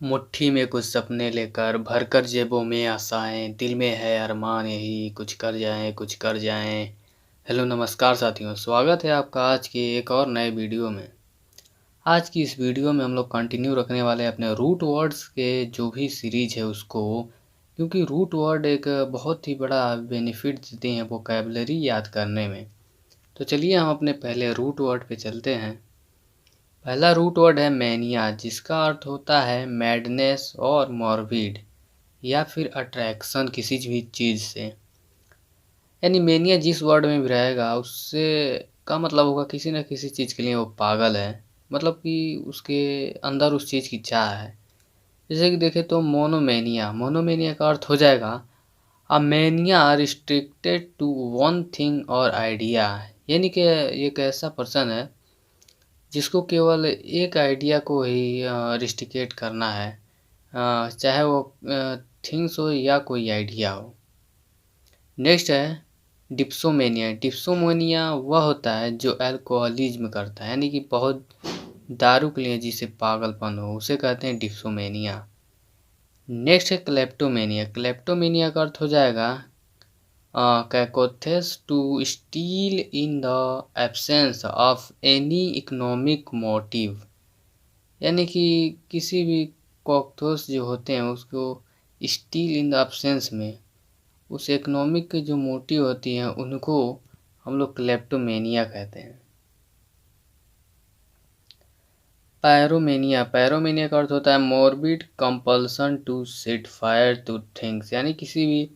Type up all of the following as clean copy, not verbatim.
मुट्ठी में कुछ सपने लेकर भरकर जेबों में आशाएं, दिल में है अरमान यही कुछ कर जाएं। हेलो नमस्कार साथियों, स्वागत है आपका आज की एक और नए वीडियो में। आज की इस वीडियो में हम लोग कंटिन्यू रखने वाले हैं अपने रूट वर्ड्स के जो भी सीरीज है उसको, क्योंकि रूट वर्ड एक बहुत ही बड़ा बेनिफिट देते हैं वोकैबुलरी याद करने में। तो चलिए हम अपने पहले रूट वर्ड पे चलते हैं। पहला रूट वर्ड है मैनिया, जिसका अर्थ होता है मैडनेस और मॉर्बिड या फिर अट्रैक्शन किसी भी चीज़ से। यानी मैनिया जिस वर्ड में भी रहेगा उससे का मतलब होगा किसी न किसी चीज़ के लिए वो पागल है, मतलब कि उसके अंदर उस चीज़ की चाह है। जैसे कि देखें तो मोनोमेनिया, मोनोमेनिया का अर्थ हो जाएगा a mania restricted to one thing और आइडिया। यानी कि ये एक ऐसा पर्सन है जिसको केवल एक आइडिया को ही रिस्ट्रिकेट करना है, चाहे वो थिंग्स हो या कोई आइडिया हो। नेक्स्ट है डिप्सोमेनिया। डिप्सोमेनिया वह होता है जो अल्कोहलिज्म करता है, यानी कि बहुत दारू के लिए जिसे पागलपन हो उसे कहते हैं डिप्सोमेनिया। नेक्स्ट है क्लेप्टोमेनिया। क्लेप्टोमेनिया का अर्थ हो जाएगा cacoethes to steal in the absence of any economic motive. यानी कि किसी भी कॉकथोस जो होते हैं उसको स्टील इन द एब्सेंस में उस इकोनॉमिक के जो मोटिव होती हैं उनको हम लोग क्लेप्टोमेनिया कहते हैं। पैरोमेनिया। पैरोमेनिया का अर्थ होता है morbid compulsion to set fire to things. यानी किसी भी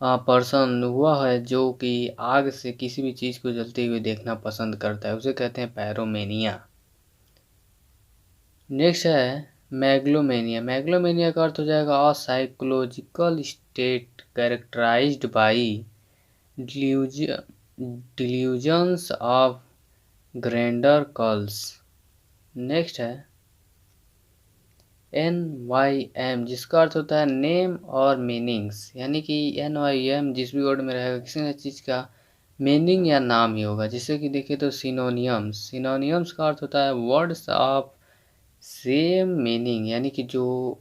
पर्सन वह है जो कि आग से किसी भी चीज़ को जलते हुए देखना पसंद करता है, उसे कहते हैं पैरोमेनिया। नेक्स्ट है मैग्लोमेनिया। मैग्लोमेनिया का अर्थ हो जाएगा a psychological state characterized by delusions of grandeur कल्स। नेक्स्ट है NYM, जिसका अर्थ होता है नेम और मीनिंग्स। यानी कि NYM जिस भी वर्ड में रहेगा किसी न चीज़ का मीनिंग या नाम ही होगा। जैसे कि देखिए तो सिनोनियम्स। सिनोनियम्स का अर्थ होता है वर्ड्स ऑफ सेम मीनिंग, यानी कि जो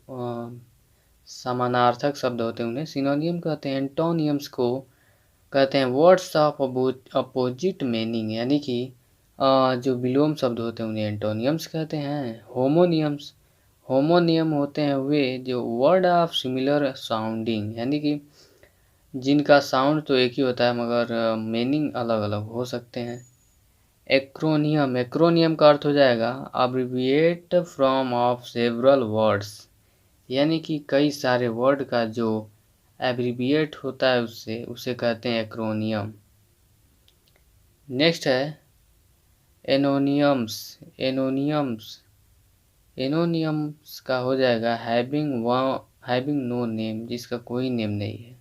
समानार्थक शब्द होते हैं उन्हें सिनोनियम कहते हैं। एंटोनियम्स को कहते हैं वर्ड्स ऑफ अपोजिट मीनिंग, यानी कि जो विलोम शब्द होते हैं उन्हें एंटोनियम्स कहते हैं। होमोनियम्स, होमोनियम होते हैं वे जो वर्ड ऑफ सिमिलर साउंडिंग, यानी कि जिनका साउंड तो एक ही होता है मगर मीनिंग अलग अलग हो सकते हैं। एक्रोनियम, एक्रोनियम का अर्थ हो जाएगा अब्रिविएट फ्रॉम ऑफ सेवरल वर्ड्स, यानी कि कई सारे वर्ड का जो एब्रिविएट होता है उससे उसे कहते हैं एक्रोनियम। नेक्स्ट है एनोनियम्स। एनोनियम्स, एनोनियम्स का हो जाएगा हैविंग नो नेम, जिसका कोई नेम नहीं है।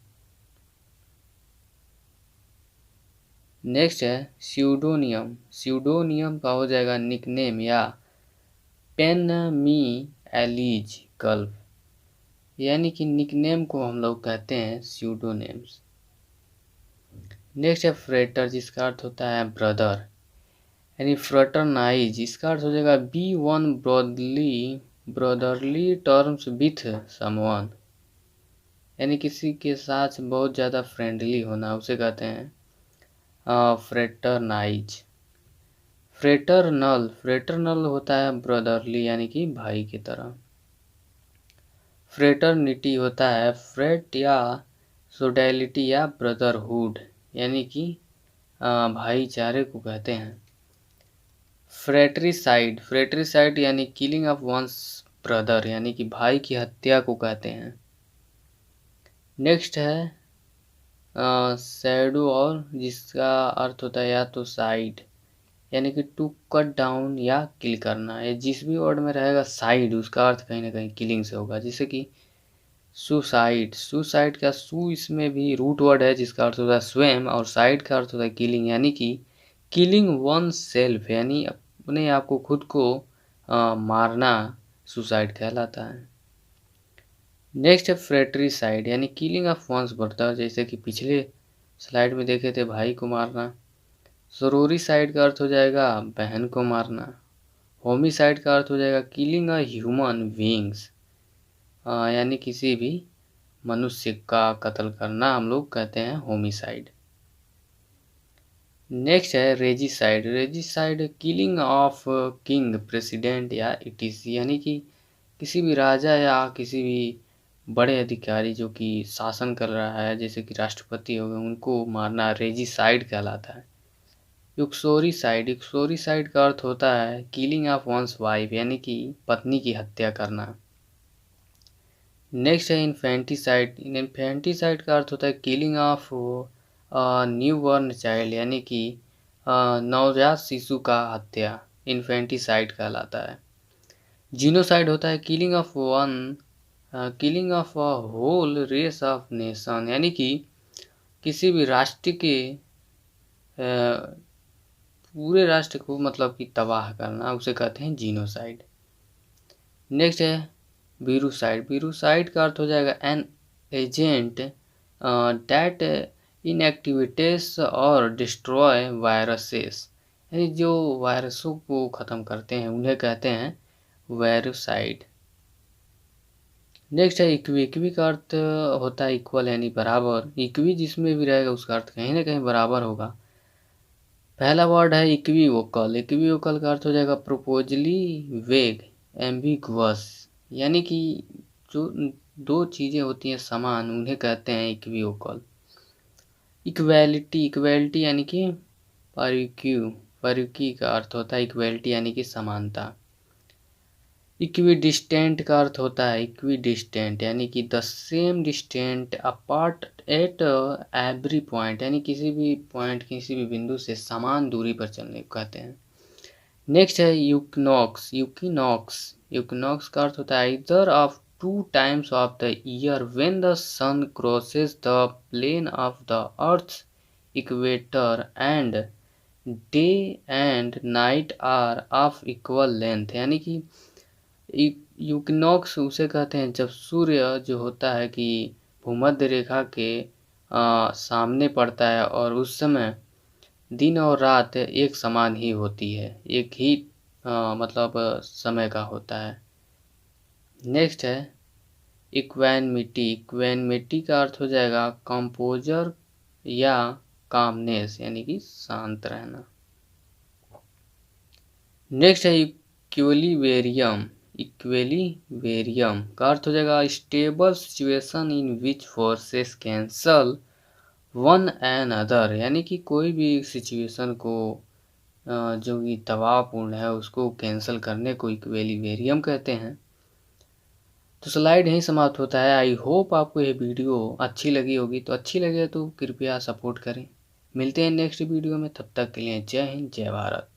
नेक्स्ट है स्यूडोनियम। स्यूडोनियम का हो जाएगा निकनेम या पेन मी एलिज कल्प, यानी कि निकनेम को हम लोग कहते हैं स्यूडोनेम्स। नेक्स्ट है फ्रेटर, जिसका अर्थ होता है ब्रदर, यानी फ्रेटरनाइज। इसका अर्थ हो जाएगा be on brotherly terms with someone, यानी किसी के साथ बहुत ज़्यादा फ्रेंडली होना उसे कहते हैं फ्रेटरनाइज। फ्रेटरनल, फ्रेटरनल होता है ब्रदरली यानी कि भाई की तरह। फ्रेटर्निटी होता है फ्रेट या सोडेलिटी या ब्रदरहुड, यानी कि भाईचारे को कहते हैं। फ्रेट्रिसाइड, फ्रेट्रिसाइड यानी किलिंग ऑफ वंस ब्रदर, यानी कि भाई की हत्या को कहते हैं। नेक्स्ट है सैडो, और जिसका अर्थ होता है या तो साइड, यानी कि टू कट डाउन या किल करना। ये जिस भी वर्ड में रहेगा साइड उसका अर्थ कहीं ना कहीं किलिंग से होगा। जैसे कि सुसाइड, सुसाइड का सु इसमें भी रूट वर्ड है जिसका अर्थ होता है स्वयं, और साइड का अर्थ होता है किलिंग, यानी कि किलिंग वन सेल्फ, यानी अपने आप को खुद को मारना सुसाइड कहलाता है। नेक्स्ट है फ्रेट्रिसाइड, यानी किलिंग ऑफ वंस ब्रदर, जैसे कि पिछले स्लाइड में देखे थे भाई को मारना। सरोरिसाइड का अर्थ हो जाएगा बहन को मारना। होमिसाइड का अर्थ हो जाएगा किलिंग अ ह्यूमन बीइंग्स, यानी किसी भी मनुष्य का कत्ल करना हम लोग कहते हैं होमिसाइड। नेक्स्ट है regicide. Regicide killing of king, president या इटीसी, यानी कि किसी भी राजा या किसी भी बड़े अधिकारी जो कि शासन कर रहा है, जैसे कि राष्ट्रपति हो गए, उनको मारना रेजिसाइड कहलाता है। यूक्सोरीसाइड। यूक्सोरीसाइड का अर्थ होता है किलिंग ऑफ वंस वाइफ, यानी कि पत्नी की हत्या करना। नेक्स्ट है इन्फेंटिसाइड। इन्फेंटिसाइड का अर्थ होता है killing of new born child, यानी कि नवजात शिशु का हत्या इन्फेंटिसाइड कहलाता है। जीनोसाइड होता है killing of killing of a whole race of nation, यानी कि किसी भी राष्ट्र के पूरे राष्ट्र को मतलब कि तबाह करना, उसे कहते हैं जीनोसाइड। नेक्स्ट है वीरुसाइड। वीरुसाइड का अर्थ हो जाएगा एन एजेंट दैट इनएक्टिवेटेस और डिस्ट्रॉय वायरसेस, यानी जो वायरसों को ख़त्म करते हैं उन्हें कहते हैं वायरुसाइड। नेक्स्ट है इक्वी। इक्वी का अर्थ होता है इक्वल, यानी बराबर। इक्वी जिसमें भी रहेगा उसका अर्थ कहीं ना कहीं बराबर होगा। पहला वर्ड है इक्वीवोकल। इक्वीवोकल का अर्थ हो जाएगा प्रोपोजली वेग एम्बिगुअस, यानी कि जो दो चीज़ें होती हैं समान उन्हें कहते हैं इक्वीवोकल। इक्वेलिटी। इक्वेलिटी यानी कि परीक्यू। परीक्यू का अर्थ होता है इक्वेलिटी यानी कि समानता। इक्विडिस्टेंट का अर्थ होता है इक्विडिस्टेंट, यानी कि the same distant apart at every point, यानी किसी भी पॉइंट किसी भी बिंदु से समान दूरी पर चलने को कहते हैं। नेक्स्ट है यूक्नॉक्स। यूकिनॉक्स। यूकिनॉक्स का अर्थ होता है either of 2 times of the year when the sun crosses the plane of the earth equator and day and night are of equal length, यानी कि यूकिनॉक्स उसे कहते हैं जब सूर्य जो होता है कि भूमध्य रेखा के सामने पड़ता है और उस समय दिन और रात एक समान ही होती है, एक ही मतलब समय का होता है। नेक्स्ट है इक्वैनिमिटी। इक्वैनिमिटी का अर्थ हो जाएगा कंपोजर या कामनेस, यानी कि शांत रहना। नेक्स्ट है इक्विलिब्रियम। इक्विलिब्रियम का अर्थ हो जाएगा stable situation in which forces cancel one and other, यानी कि कोई भी सिचुएशन को जो कि दबावपूर्ण है उसको कैंसिल करने को इक्विलिब्रियम कहते हैं। तो स्लाइड यहीं समाप्त होता है। आई होप आपको ये वीडियो अच्छी लगी होगी, तो अच्छी लगे तो कृपया सपोर्ट करें। मिलते हैं नेक्स्ट वीडियो में, तब तक के लिए जय हिंद जय भारत।